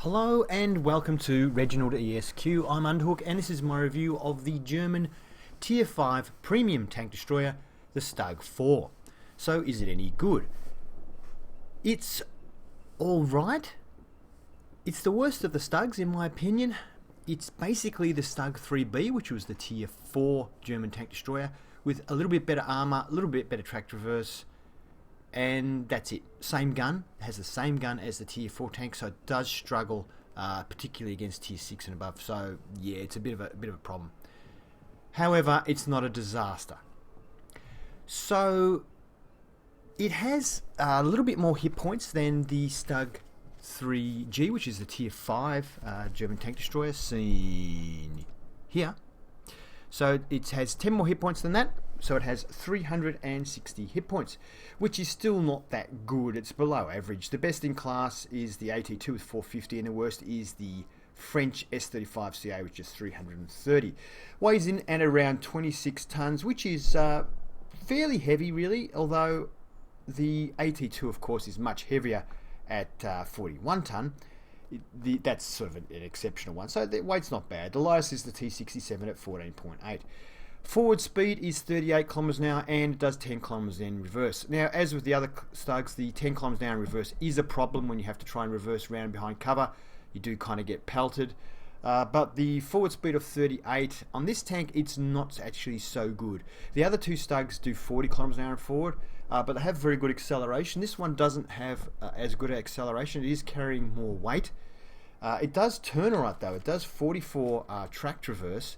Hello and welcome to ReginaldESQ. I'm Underhook and this is my review of the German Tier 5 premium tank destroyer, the Stug IV. So is it any good? It's alright. It's the worst of the Stugs in my opinion. It's basically the Stug 3B, which was the Tier 4 German tank destroyer, with a little bit better armor, a little bit better track traverse, and that's it. Same gun. It has the same gun as the Tier 4 tank, so it does struggle, particularly against Tier 6 and above. So yeah, it's a bit of a problem. However, it's not a disaster. So it has a little bit more hit points than the Stug 3G, which is the Tier 5 German tank destroyer seen here. So it has 10 more hit points than that. So it has 360 hit points, which is still not that good. It's below average. The best in class is the AT2 with 450, and the worst is the French S35CA, which is 330. Weighs in at around 26 tons, which is fairly heavy, really, although the AT2, of course, is much heavier at 41 ton. That's sort of an exceptional one. So the weight's not bad. The lowest is the T67 at 14.8. Forward speed is 38 kilometers an hour and it does 10 kilometers in reverse. Now, as with the other Stugs, the 10 kilometers an hour in reverse is a problem when you have to try and reverse round behind cover. You do kind of get pelted. But the forward speed of 38, on this tank, it's not actually so good. The other two Stugs do 40 kilometers an hour forward, but they have very good acceleration. This one doesn't have as good acceleration. It is carrying more weight. It does turn alright though. It does 44 track traverse,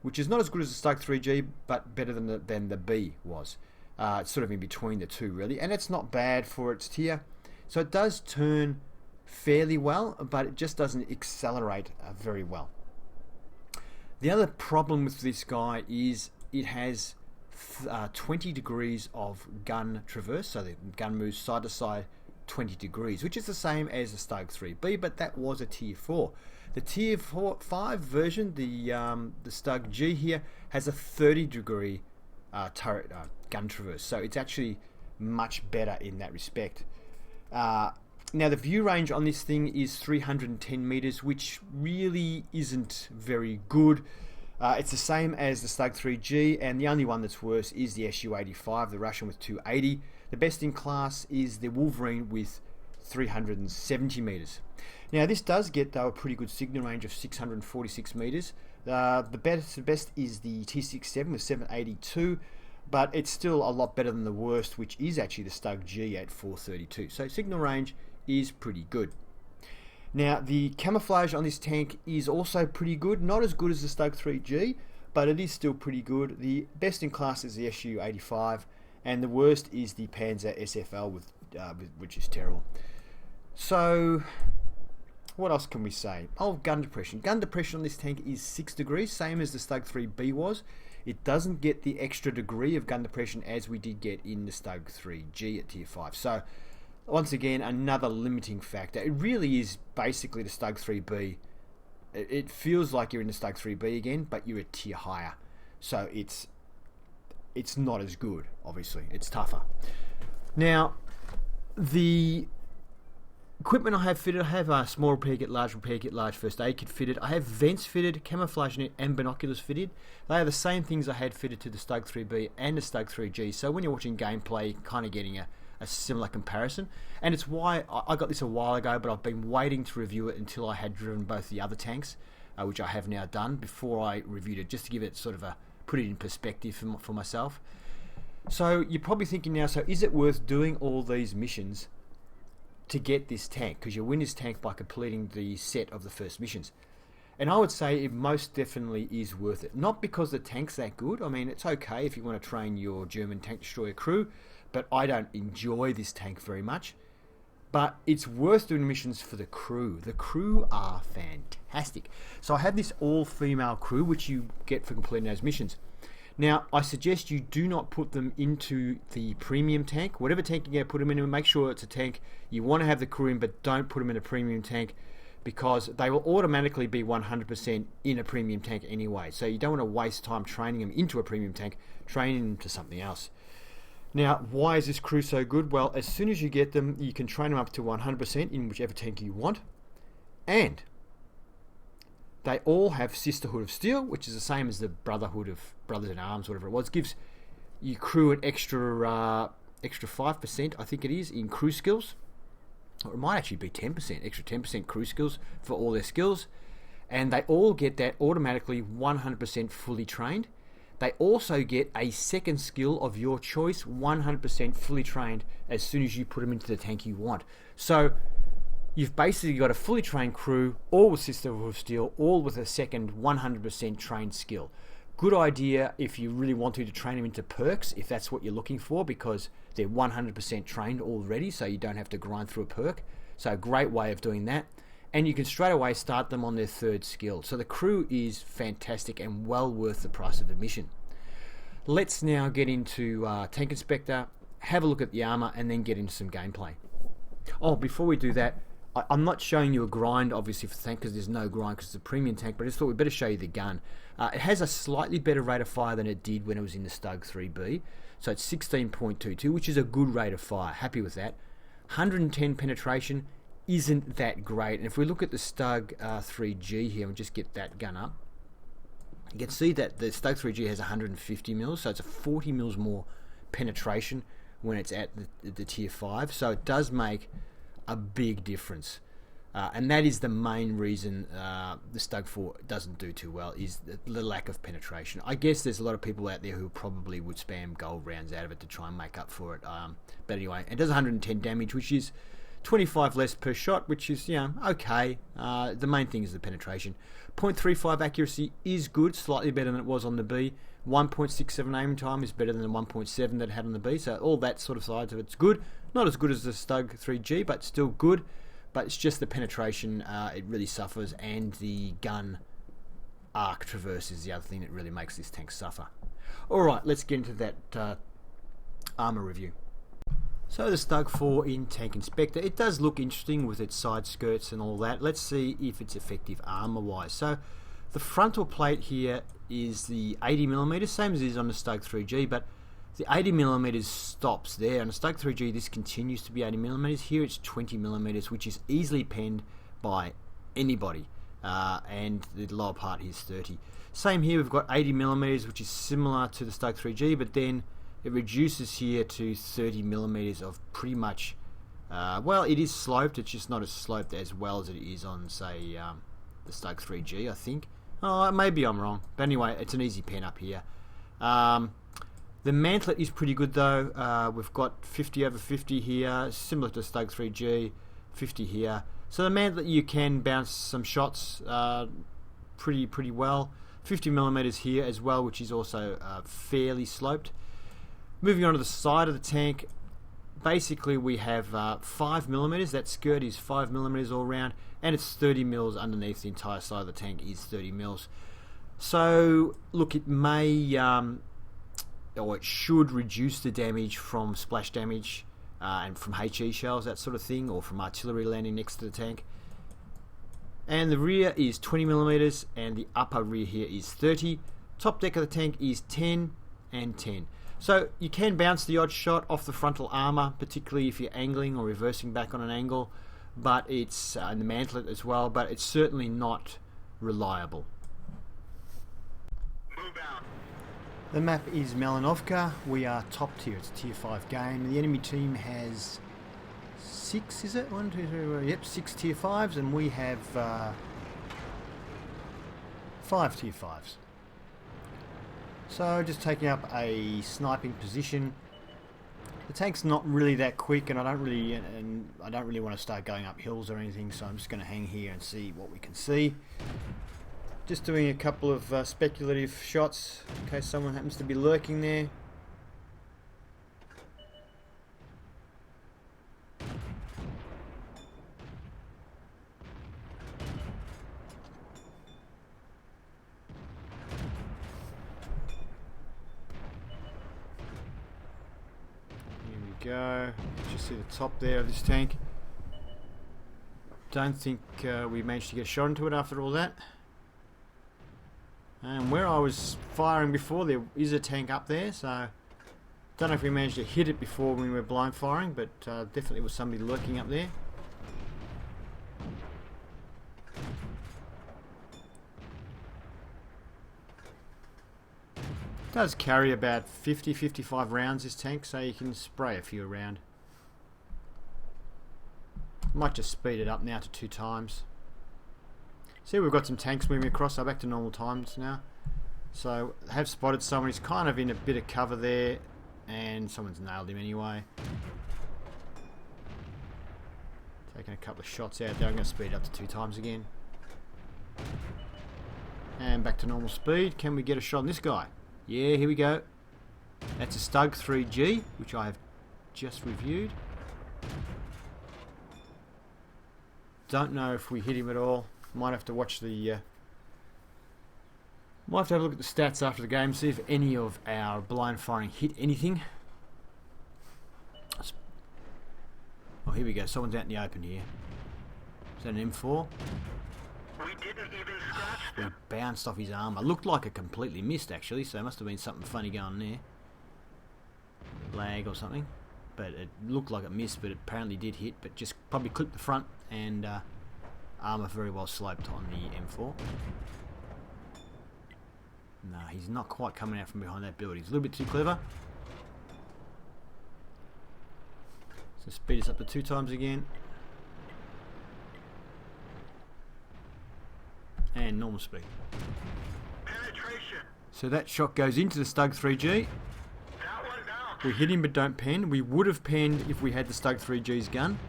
which is not as good as the Stug 3G, but better than the B was. It's sort of in between the two, really, and it's not bad for its tier. So it does turn fairly well, but it just doesn't accelerate very well. The other problem with this guy is it has 20 degrees of gun traverse, so the gun moves side to side 20 degrees, which is the same as the Stug 3B, but that was a Tier 4. The Tier 5 version, the Stug G here, has a 30 degree turret gun traverse, so it's actually much better in that respect. Now the view range on this thing is 310 meters, which really isn't very good. It's the same as the Stug 3G, and the only one that's worse is the Su-85, the Russian with 280. The best in class is the Wolverine with 370 meters. Now this does get though a pretty good signal range of 646 meters. The best is the T67 with 782, but it's still a lot better than the worst, which is actually the Stug G at 432. So signal range is pretty good. Now the camouflage on this tank is also pretty good, not as good as the Stug 3G, but it is still pretty good. The best in class is the Su-85, and the worst is the Panzer SFL, which is terrible. So what else can we say? Oh, gun depression. Gun depression on this tank is 6 degrees, same as the Stug 3B was. It doesn't get the extra degree of gun depression as we did get in the Stug 3G at Tier 5. So once again, another limiting factor. It really is basically the Stug 3B. It feels like you're in the Stug 3B again, but you're a tier higher. So it's not as good, obviously. It's tougher. Now, the equipment I have fitted, I have a small repair kit, large first aid kit fitted. I have vents fitted, camouflage net, and binoculars fitted. They are the same things I had fitted to the Stug 3B and the Stug 3G. So when you're watching gameplay, kind of getting a similar comparison. And it's why I got this a while ago, but I've been waiting to review it until I had driven both the other tanks, which I have now done, before I reviewed it, just to give it sort of put it in perspective for myself. So you're probably thinking now, so is it worth doing all these missions to get this tank? Because you win this tank by completing the set of the first missions. And I would say it most definitely is worth it. Not because the tank's that good. I mean, it's okay if you want to train your German tank destroyer crew, but I don't enjoy this tank very much. But it's worth doing missions for the crew. The crew are fantastic. So I have this all-female crew, which you get for completing those missions. Now, I suggest you do not put them into the premium tank. Whatever tank you're going to put them in, make sure it's a tank you want to have the crew in, but don't put them in a premium tank, because they will automatically be 100% in a premium tank anyway. So you don't want to waste time training them into a premium tank, training them to something else. Now, why is this crew so good? Well, as soon as you get them, you can train them up to 100% in whichever tank you want. And they all have Sisterhood of Steel, which is the same as the Brotherhood of Brothers in Arms, whatever it was. It gives your crew an extra 5%, I think it is, in crew skills. Or it might actually be 10%, extra 10% crew skills for all their skills. And they all get that automatically 100% fully trained. They also get a second skill of your choice, 100% fully trained, as soon as you put them into the tank you want. So you've basically got a fully trained crew, all with Sisterhood of Steel, all with a second 100% trained skill. Good idea if you really want to train them into perks, if that's what you're looking for, because they're 100% trained already, so you don't have to grind through a perk. So a great way of doing that. And you can straight away start them on their third skill. So the crew is fantastic and well worth the price of admission. Let's now get into Tank Inspector, have a look at the armor, and then get into some gameplay. Oh, before we do that, I'm not showing you a grind, obviously, for the tank, because there's no grind, because it's a premium tank, but I just thought we'd better show you the gun. It has a slightly better rate of fire than it did when it was in the Stug 3B. So it's 16.22, which is a good rate of fire. Happy with that. 110 penetration isn't that great. And if we look at the Stug 3G here, and just get that gun up, you can see that the Stug 3G has 150 mils, so it's a 40 mils more penetration when it's at the tier 5. So it does make a big difference. And that is the main reason the Stug 4 doesn't do too well, is the lack of penetration. I guess there's a lot of people out there who probably would spam gold rounds out of it to try and make up for it. But anyway, it does 110 damage, which is 25 less per shot, which is, okay. The main thing is the penetration. 0.35 accuracy is good, slightly better than it was on the B. 1.67 aiming time is better than the 1.7 that it had on the B. So all that sort of sides of it's good. Not as good as the Stug 3G, but still good. But it's just the penetration, it really suffers, and the gun arc traverse is the other thing that really makes this tank suffer. Alright, let's get into that armor review. So the Stug 4 in Tank Inspector, it does look interesting with its side skirts and all that. Let's see if it's effective armor wise. So the frontal plate here is the 80mm, same as it is on the Stug 3G, but the 80mm stops there. On the Stug 3G this continues to be 80mm. Here it's 20mm, which is easily penned by anybody, and the lower part here is 30. Same here, we've got 80mm, which is similar to the Stug 3G, but then it reduces here to 30mm of pretty much, well, it is sloped, it's just not as sloped as well as it is on, say, the Stug 3G, I think. Oh, maybe I'm wrong, but anyway, it's an easy pen up here. The mantlet is pretty good though. We've got 50 over 50 here, similar to Stug 3G, 50 here. So the mantlet, you can bounce some shots pretty well. 50mm here as well, which is also fairly sloped. Moving on to the side of the tank, basically we have 5mm. That skirt is 5mm all around, and it's 30 mils underneath. The entire side of the tank is 30 mils. So look, it may, or it should reduce the damage from splash damage and from HE shells, that sort of thing, or from artillery landing next to the tank. And the rear is 20mm, and the upper rear here is 30. Top deck of the tank is 10 and 10. So you can bounce the odd shot off the frontal armor, particularly if you're angling or reversing back on an angle, but it's and the mantlet as well, but it's certainly not reliable. Move out. The map is Malinovka. We are top tier. It's a tier 5 game. The enemy team has 6, is it? 1, 2, 3, yep, 6 tier 5s, and we have 5 tier 5s. So just taking up a sniping position. The tank's not really that quick, and I don't really want to start going up hills or anything, so I'm just going to hang here and see what we can see. Just doing a couple of speculative shots in case someone happens to be lurking there. Go. Just see the top there of this tank. Don't think we managed to get a shot into it after all that. And where I was firing before, there is a tank up there, so don't know if we managed to hit it before when we were blind firing, but definitely was somebody lurking up there. Does carry about 50-55 rounds, this tank, so you can spray a few around. Might just speed it up now to 2 times. See, we've got some tanks moving across, so back to normal times now. So, I have spotted someone. He's kind of in a bit of cover there, and someone's nailed him anyway. Taking a couple of shots out there. I'm going to speed up to 2 times again. And back to normal speed. Can we get a shot on this guy? Yeah, here we go. That's a Stug 3G, which I have just reviewed. Don't know if we hit him at all. Might have to watch the... might have to have a look at the stats after the game, see if any of our blind firing hit anything. Oh, here we go. Someone's out in the open here. Is that an M4? We didn't even scratch We them. bounced off his armour. Looked like it completely missed, actually, so there must have been something funny going there. Lag or something. But it looked like it missed, but it apparently did hit, but just probably clipped the front, and armour very well sloped on the M4. No, he's not quite coming out from behind that building. He's a little bit too clever. So speed us up to 2 times again. And normal speed. Penetration. So that shot goes into the Stug 3G. That one down. We hit him but don't pen. We would have penned if we had the Stug 3G's gun.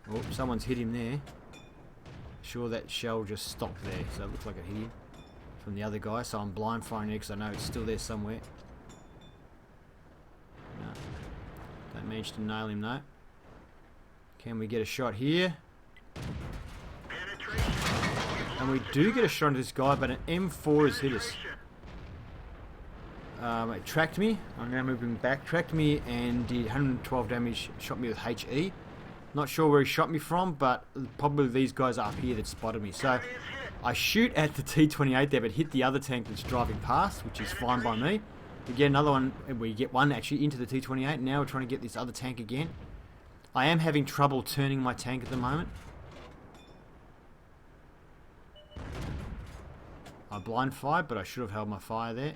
Oh, someone's hit him there. Sure, that shell just stopped there, so it looks like it hit him from the other guy. So I'm blind firing it because I know it's still there somewhere. No. Don't manage to nail him though. Can we get a shot here? Penetration. And we do get a shot into this guy, but an M4 has hit us. It tracked me. I'm now moving back. Tracked me and did 112 damage. Shot me with HE. Not sure where he shot me from, but probably these guys up here that spotted me. So I shoot at the T-28 there, but hit the other tank that's driving past, which is fine by me. We get another one. We get one actually into the T-28. Now we're trying to get this other tank again. I am having trouble turning my tank at the moment. I blind fired, but I should have held my fire there.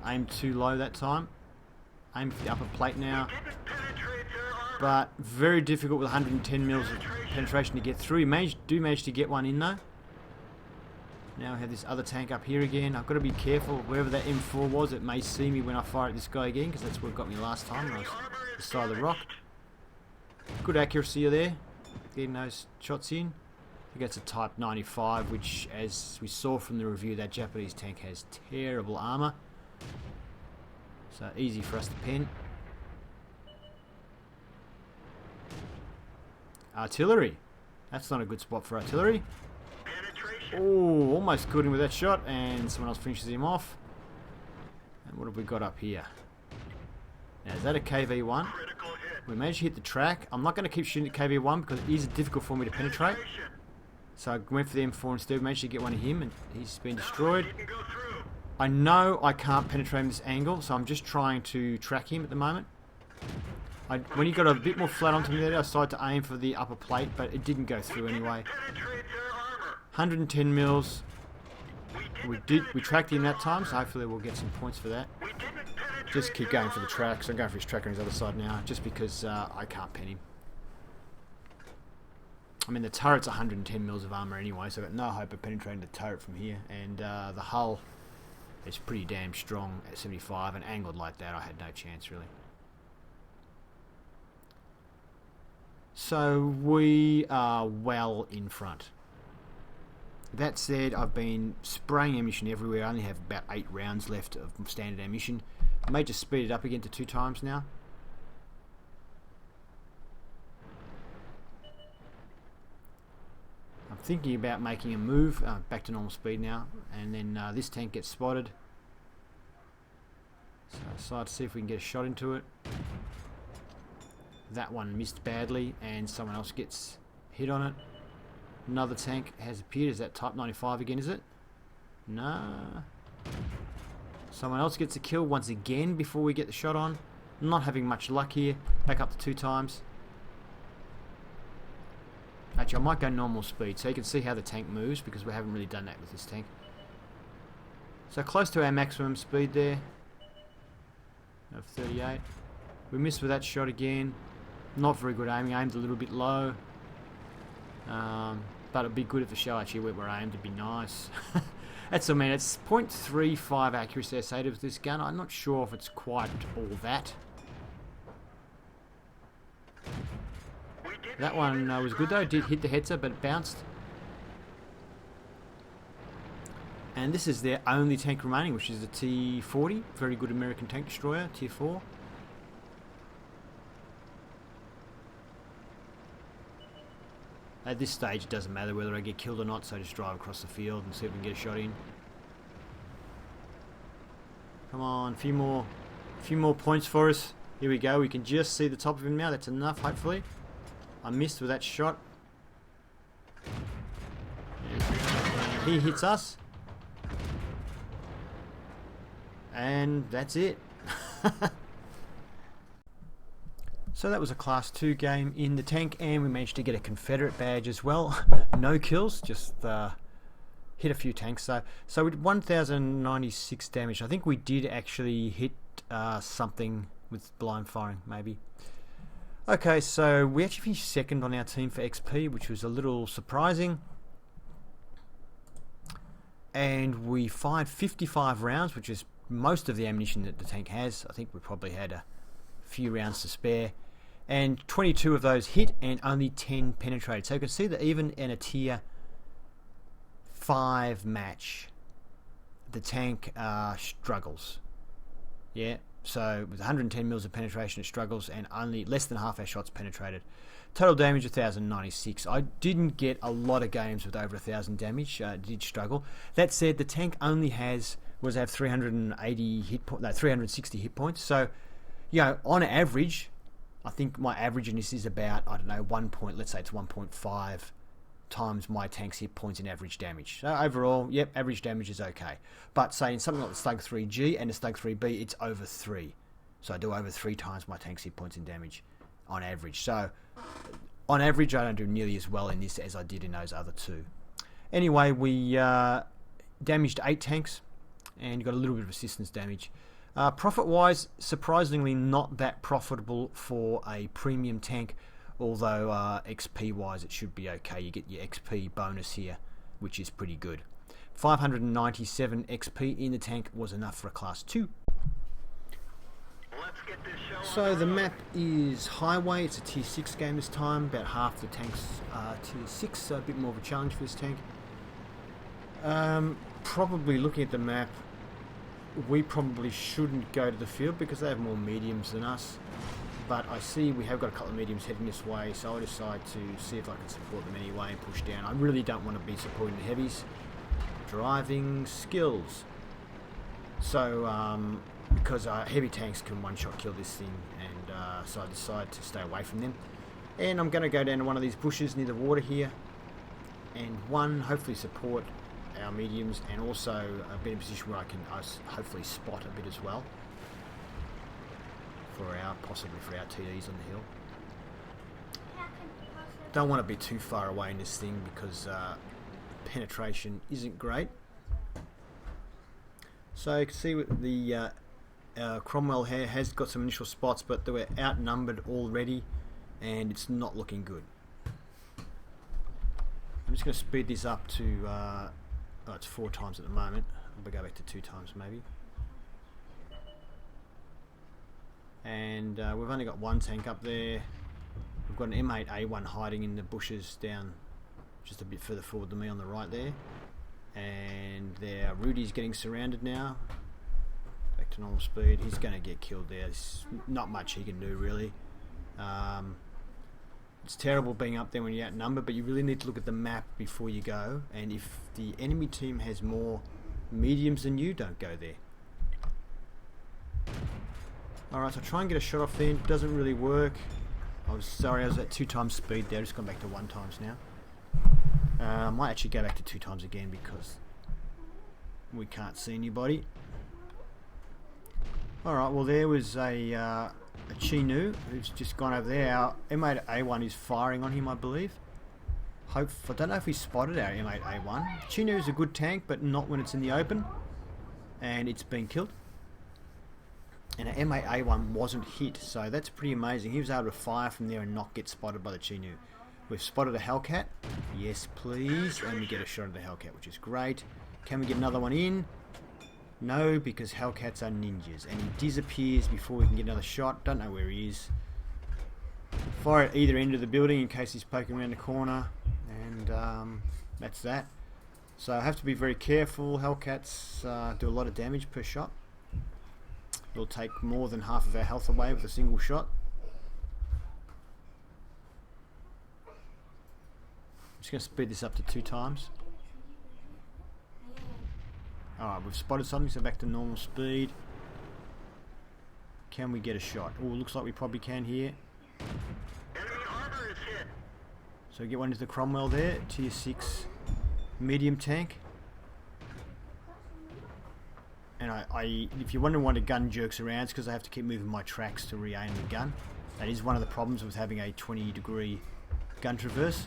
Aimed too low that time. Aim for the upper plate now. Didn't penetrate their armor. But very difficult with 110 mils of penetration to get through. We managed to get one in though. Now I have this other tank up here again. I've got to be careful. Wherever that M4 was, it may see me when I fire at this guy again, because that's where it got me last time when I was at the side of the rock. Good accuracy there. Getting those shots in. I think that's a Type 95, which, as we saw from the review, that Japanese tank has terrible armour. So easy for us to pen. Artillery. That's not a good spot for artillery. Penetration. Oh, almost caught him with that shot, and someone else finishes him off. And what have we got up here? Now, is that a KV-1? Critical hit. We managed to hit the track. I'm not going to keep shooting at KV-1 because it is difficult for me to penetrate. Penetration. So I went for the M4 instead. Managed to get one of him, and he's been destroyed. Didn't go through. I know I can't penetrate him this angle, so I'm just trying to track him at the moment. When he got a bit more flat onto me there, I started to aim for the upper plate, but it didn't go through anyway. Penetrate their armor. 110 mils. We didn't We tracked him that time, so hopefully we'll get some points for that. We didn't penetrate Just keep their going for the armor. track. So I'm going for his track on his other side now, just because I can't pen him. I mean, the turret's 110 mils of armor anyway, so I've got no hope of penetrating the turret from here. And the hull is pretty damn strong at 75, and angled like that, I had no chance really. So we are well in front. That said, I've been spraying ammunition everywhere. I only have about 8 rounds left of standard ammunition. I may just speed it up again to 2 times now. I'm thinking about making a move back to normal speed now, and then this tank gets spotted. So I decide to see if we can get a shot into it. That one missed badly, and someone else gets hit on it. Another tank has appeared. Is that Type 95 again, is it? No. Someone else gets a kill once again before we get the shot on. Not having much luck here. Back up to 2 times. Actually, I might go normal speed so you can see how the tank moves, because we haven't really done that with this tank. So close to our maximum speed there of 38. We missed with that shot again. Not very good aiming. Aimed a little bit low. But it'd be good if the shell actually where we're aimed. It'd be nice. That's I mean, it's 0.35 accuracy I say with this gun. I'm not sure if it's quite all that. That one was good though. Did hit the headser, but it bounced. And this is their only tank remaining, which is the T-40. Very good American tank destroyer, Tier 4. At this stage, it doesn't matter whether I get killed or not, so I just drive across the field and see if we can get a shot in. Come on, a few more points for us. Here we go. We can just see the top of him now. That's enough, hopefully. I missed with that shot. And he hits us. And that's it. So that was a Class 2 game in the tank, and we managed to get a Confederate badge as well. No kills, just hit a few tanks though. So with 1,096 damage, I think we did actually hit something with blind firing, maybe. Okay, so we actually finished second on our team for XP, which was a little surprising. And we fired 55 rounds, which is most of the ammunition that the tank has. I think we probably had a few rounds to spare. And 22 of those hit and only 10 penetrated. So you can see that even in a Tier 5 match, the tank struggles. Yeah, so with 110 mils of penetration it struggles, and only less than half our shots penetrated. Total damage 1,096. I didn't get a lot of games with over 1,000 damage. Did struggle. That said, the tank only have 380 hit point, no, 360 hit points. So, you know, on average, I think my average in this is about, I don't know, let's say it's 1.5 times my tank's hit points in average damage. So overall, yep, average damage is okay. But say in something like the Stug 3G and the Stug 3B, it's over 3. So I do over 3 times my tank's hit points in damage on average. So on average, I don't do nearly as well in this as I did in those other two. Anyway, we damaged 8 tanks and got a little bit of assistance damage. Profit-wise, surprisingly not that profitable for a premium tank, although XP-wise it should be okay. You get your XP bonus here, which is pretty good. 597 XP in the tank was enough for a Class 2. Let's get this show So the map is Highway. It's a Tier 6 game this time. About half the tanks are Tier 6, so a bit more of a challenge for this tank. Probably looking at the map, we probably shouldn't go to the field because they have more mediums than us. But I see we have got a couple of mediums heading this way, so I decide to see if I can support them anyway and push down. I really don't want to be supporting the heavies. Driving skills. So, because heavy tanks can one-shot kill this thing, and so I decide to stay away from them. And I'm going to go down to one of these bushes near the water here, and hopefully support our mediums, and also be in a position where I can hopefully spot a bit as well possibly for our TDs on the hill. Don't want to be too far away in this thing because penetration isn't great. So you can see with the Cromwell here has got some initial spots, but they were outnumbered already, and it's not looking good. I'm just going to speed this up to it's 4 times at the moment. I'll go back to 2 times maybe. And we've only got 1 tank up there. We've got an M8A1 hiding in the bushes down just a bit further forward than me on the right there. And there, Rudy's getting surrounded now. Back to normal speed. He's going to get killed there. There's not much he can do really. It's terrible being up there when you're outnumbered, but you really need to look at the map before you go. And if the enemy team has more mediums than you, don't go there. Alright, so try and get a shot off there. It doesn't really work. I was at 2 times speed there. I've just gone back to 1 times now. I might actually go back to 2 times again because we can't see anybody. Alright, well there was a Chinu who's just gone over there. Our M8A1 is firing on him, I believe. I don't know if he spotted our M8A1. Chinu is a good tank, but not when it's in the open. and it's been killed. And our M8A1 wasn't hit, so that's pretty amazing. He was able to fire from there and not get spotted by the Chinook. We've spotted a Hellcat. Yes, please. And we get a shot of the Hellcat, which is great. Can we get another one in? No, because Hellcats are ninjas. And he disappears before we can get another shot. Don't know where he is. Fire at either end of the building in case he's poking around the corner. And that's that. So I have to be very careful. Hellcats do a lot of damage per shot. It'll take more than half of our health away with a single shot. I'm just going to speed this up to 2 times. Alright, we've spotted something, so back to normal speed. Can we get a shot? Oh, looks like we probably can here. Enemy armor is hit. So get one into the Cromwell there, tier 6 medium tank. And if you're wondering why the gun jerks around, it's because I have to keep moving my tracks to re-aim the gun. That is one of the problems with having a 20-degree gun traverse.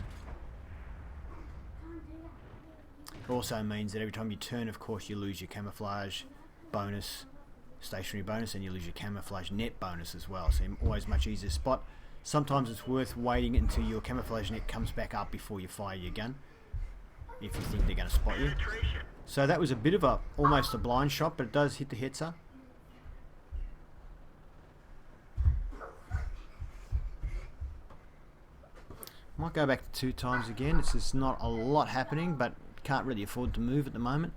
It also means that every time you turn, of course, you lose your camouflage bonus, stationary bonus, and you lose your camouflage net bonus as well. So always much easier to spot. Sometimes it's worth waiting until your camouflage net comes back up before you fire your gun, if you think they're going to spot you. So that was a bit of almost a blind shot, but it does hit the hetzer. Might go back to 2 times again. It's just not a lot happening, but can't really afford to move at the moment.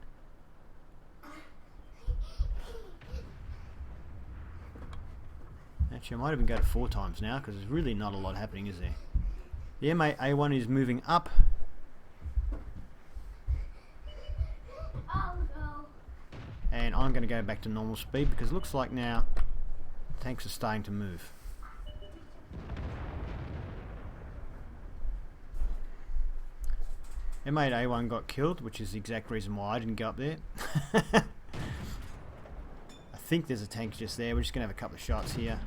Actually, I might even go to 4 times now, because there's really not a lot happening, is there? The M8A1 is moving up. And I'm going to go back to normal speed because it looks like now tanks are starting to move. M8A1 got killed, which is the exact reason why I didn't go up there. I think there's a tank just there. We're just going to have a couple of shots here.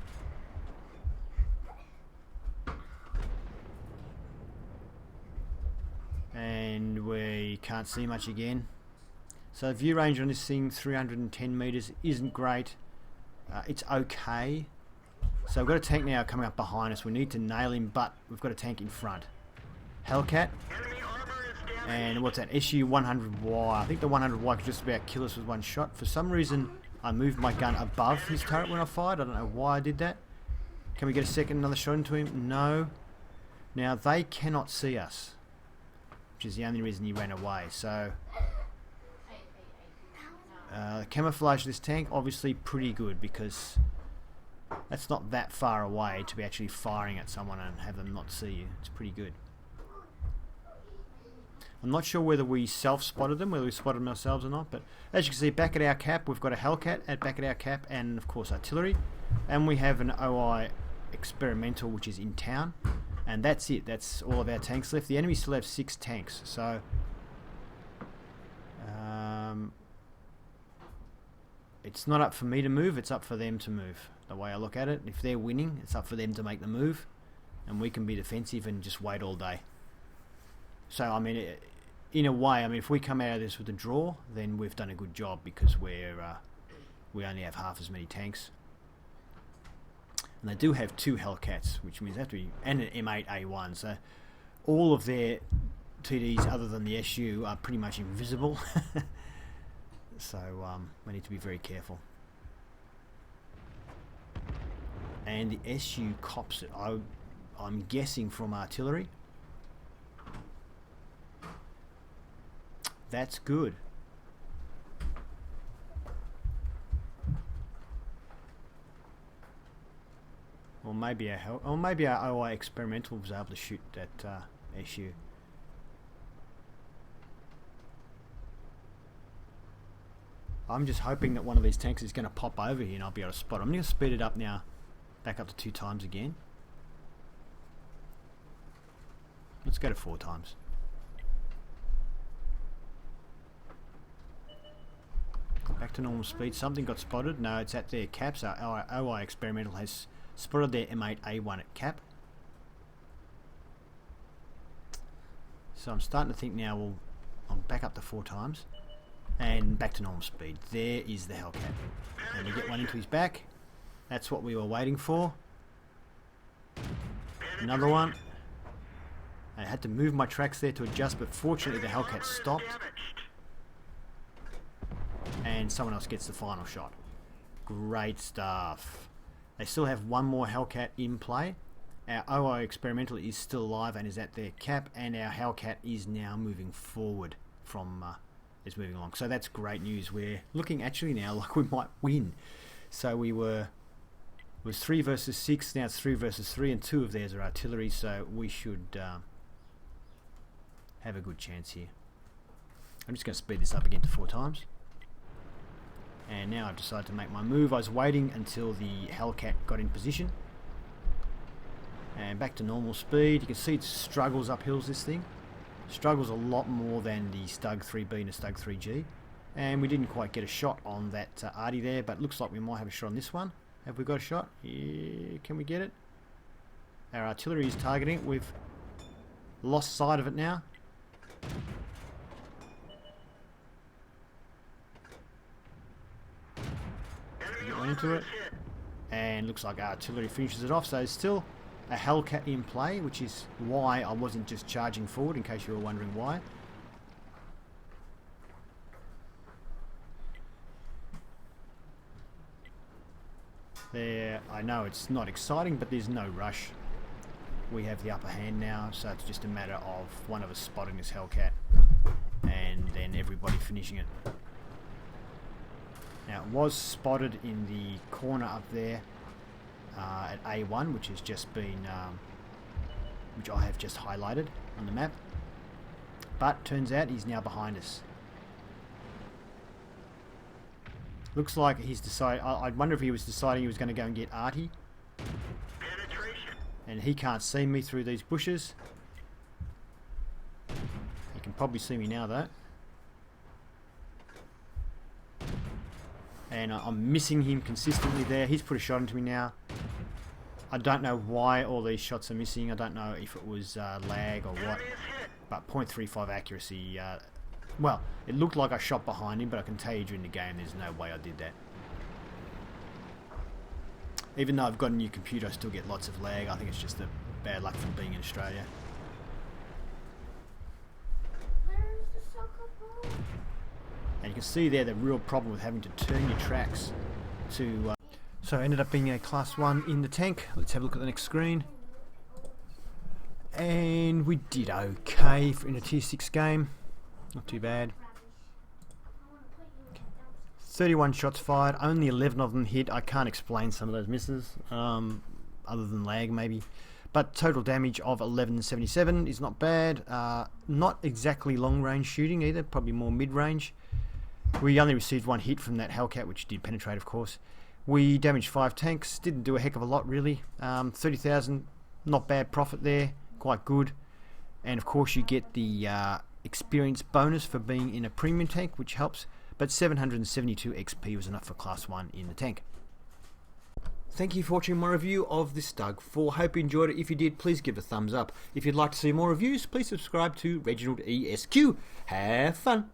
And we can't see much again. So view range on this thing, 310 meters, isn't great. It's okay. So we've got a tank now coming up behind us. We need to nail him, but we've got a tank in front. Hellcat. And what's that? SU 100Y. I think the 100Y could just about kill us with 1 shot. For some reason, I moved my gun above his turret when I fired. I don't know why I did that. Can we get another shot into him? No. Now, they cannot see us, which is the only reason he ran away. So camouflage this tank, obviously pretty good, because that's not that far away to be actually firing at someone and have them not see you. It's pretty good. I'm not sure whether we self-spotted them, whether we spotted them ourselves or not, but as you can see, back at our cap, we've got a Hellcat at back at our cap, and of course artillery, and we have an OI experimental, which is in town, and that's it. That's all of our tanks left. The enemy still have 6 tanks, so it's not up for me to move, it's up for them to move. The way I look at it, if they're winning, it's up for them to make the move, and we can be defensive and just wait all day. So, I mean, in a way, I mean, if we come out of this with a draw, then we've done a good job, because we only have half as many tanks. And they do have 2 Hellcats, which means they have to be, and an M8A1. So all of their TDs, other than the SU, are pretty much invisible. So we need to be very careful. And the SU cops it. I'm guessing from artillery. That's good. Or maybe our OI experimental was able to shoot that SU. I'm just hoping that one of these tanks is going to pop over here and I'll be able to spot it. I'm going to speed it up now, back up to 2 times again. Let's go to 4 times. Back to normal speed. Something got spotted. No, it's at their caps. Our OI experimental has spotted their M8A1 at cap. So I'm starting to think now, well, I'm back up to 4 times. And back to normal speed. There is the Hellcat. And we get one into his back. That's what we were waiting for. Another one. I had to move my tracks there to adjust, but fortunately the Hellcat stopped. And someone else gets the final shot. Great stuff. They still have one more Hellcat in play. Our OO experimental is still alive and is at their cap, and our Hellcat is now moving forward from is moving along. So that's great news. We're looking actually now like we might win. So it was 3 versus 6, now it's 3 versus 3, and 2 of theirs are artillery, so we should have a good chance here. I'm just going to speed this up again to 4 times. And now I've decided to make my move. I was waiting until the Hellcat got in position. And back to normal speed. You can see it struggles up hills, this thing. Struggles a lot more than the Stug 4 and the Stug 4G. And we didn't quite get a shot on that arty there, but looks like we might have a shot on this one. Have we got a shot? Yeah, can we get it? Our artillery is targeting it. We've lost sight of it now. Get one into it. And looks like our artillery finishes it off. So there's still a Hellcat in play, which is why I wasn't just charging forward, in case you were wondering why. There, I know it's not exciting, but there's no rush. We have the upper hand now, so it's just a matter of one of us spotting this Hellcat and then everybody finishing it. Now, it was spotted in the corner up there at A1, which has just been, which I have just highlighted on the map. But turns out he's now behind us. Looks like he's decided. I wonder if he was deciding he was going to go and get Artie. And he can't see me through these bushes. He can probably see me now though. And I'm missing him consistently there. He's put a shot into me now. I don't know why all these shots are missing. I don't know if it was lag or what. But 0.35 accuracy. Well, it looked like I shot behind him, but I can tell you during the game there's no way I did that. Even though I've got a new computer, I still get lots of lag. I think it's just the bad luck from being in Australia. Where's the soccer ball? And you can see there the real problem with having to turn your tracks to... So I ended up being a class 1 in the tank. Let's have a look at the next screen. And we did okay in a tier 6 game. Not too bad. 31 shots fired, only 11 of them hit. I can't explain some of those misses, other than lag maybe. But total damage of 1177 is not bad. Not exactly long range shooting either, probably more mid range. We only received 1 hit from that Hellcat, which did penetrate of course. We damaged 5 tanks, didn't do a heck of a lot really. 30,000, not bad profit there, quite good. And of course you get the experience bonus for being in a premium tank, which helps. But 772 XP was enough for class 1 in the tank. Thank you for watching my review of the Stug IV. Hope you enjoyed it. If you did, please give it a thumbs up. If you'd like to see more reviews, please subscribe to ReginaldESQ. Have fun!